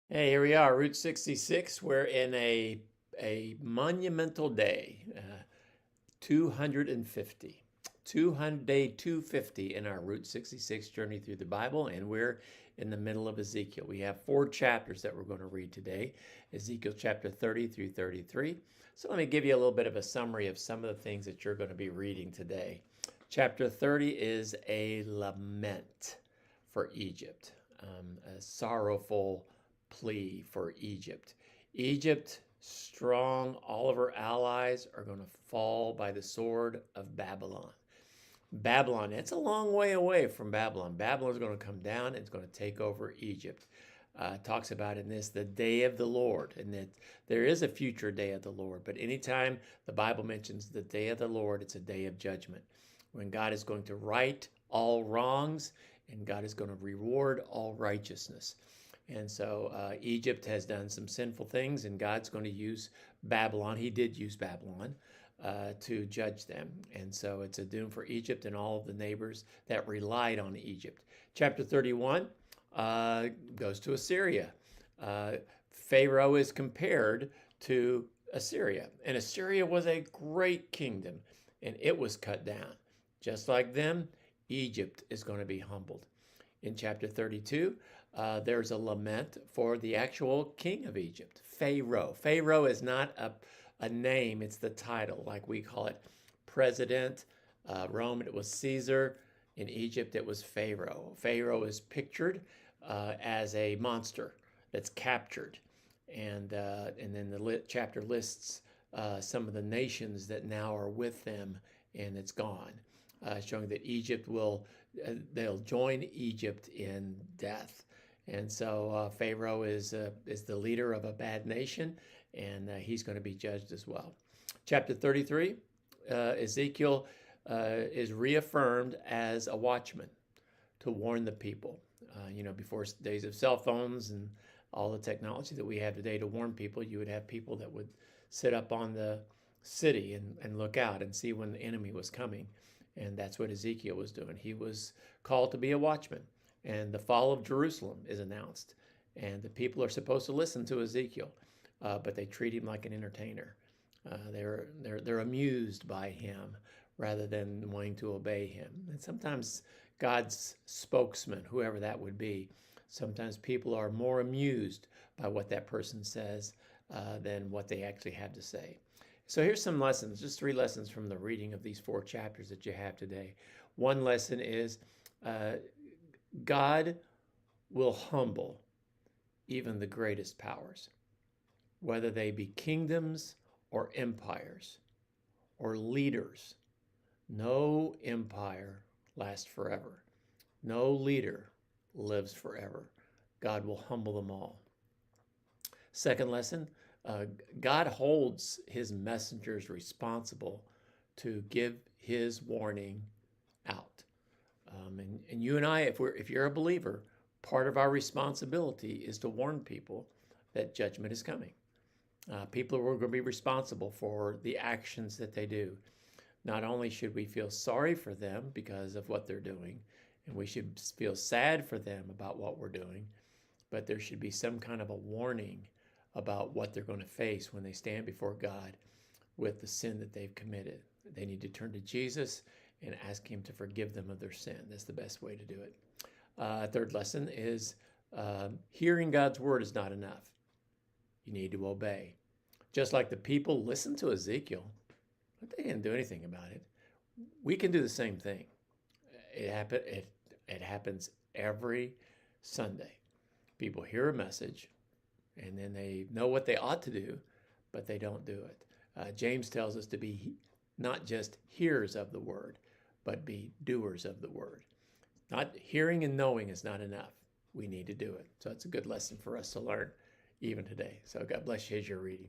Hey, here we are, Route 66. We're in a monumental day, 250. Day 250 in our Route 66 journey through the Bible, and we're in the middle of Ezekiel. We have 4 chapters that we're going to read today, Ezekiel chapter 30 through 33. So let me give you a little bit of a summary of some of the things that you're going to be reading today. Chapter 30 is a lament for Egypt, a sorrowful plea for Egypt. Egypt, strong, all of her allies are going to fall by the sword of Babylon. Babylon, it's a long way away from Babylon. Babylon is going to come down and it's going to take over Egypt. Talks about in this the day of the Lord, and that there is a future day of the Lord. But anytime the Bible mentions the day of the Lord, it's a day of judgment when God is going to right all wrongs and God is going to reward all righteousness. And so Egypt has done some sinful things, and God's going to use Babylon. He did use Babylon to judge them. And so it's a doom for Egypt and all of the neighbors that relied on Egypt. Chapter 31 goes to Assyria. Pharaoh is compared to Assyria, and Assyria was a great kingdom, and it was cut down. Just like them, Egypt is going to be humbled. In chapter 32, there's a lament for the actual king of Egypt, Pharaoh. Pharaoh is not a name, it's the title, like we call it president. Rome, it was Caesar. In Egypt, it was Pharaoh. Pharaoh is pictured as a monster that's captured. And then the chapter lists some of the nations that now are with them, and it's gone, showing that Egypt they'll join Egypt in death. And so Pharaoh is the leader of a bad nation, and he's going to be judged as well. Chapter 33, Ezekiel is reaffirmed as a watchman to warn the people. Before days of cell phones and all the technology that we have today to warn people, you would have people that would sit up on the city and look out and see when the enemy was coming. And that's what Ezekiel was doing. He was called to be a watchman. And the fall of Jerusalem is announced. And the people are supposed to listen to Ezekiel, but they treat him like an entertainer. They're amused by him rather than wanting to obey him. And sometimes God's spokesman, whoever that would be, sometimes people are more amused by what that person says than what they actually have to say. So here's some lessons, just 3 lessons from the reading of these 4 chapters that you have today. One lesson is God will humble even the greatest powers, whether they be kingdoms or empires or leaders. No empire lasts forever. No leader lives forever. God will humble them all. Second lesson, God holds his messengers responsible to give his warning out. And you and I, if you're a believer, part of our responsibility is to warn people that judgment is coming. People are going to be responsible for the actions that they do. Not only should we feel sorry for them because of what they're doing, and we should feel sad for them about what we're doing, but there should be some kind of a warning about what they're going to face when they stand before God with the sin that they've committed. They need to turn to Jesus and ask him to forgive them of their sin. That's the best way to do it. Third lesson is hearing God's word is not enough. You need to obey. Just like the people listened to Ezekiel, but they didn't do anything about it. We can do the same thing. It happens every Sunday. People hear a message, and then they know what they ought to do, but they don't do it. James tells us to be not just hearers of the word, but be doers of the word. Not hearing and knowing is not enough. We need to do it. So it's a good lesson for us to learn even today. So God bless you as you're reading.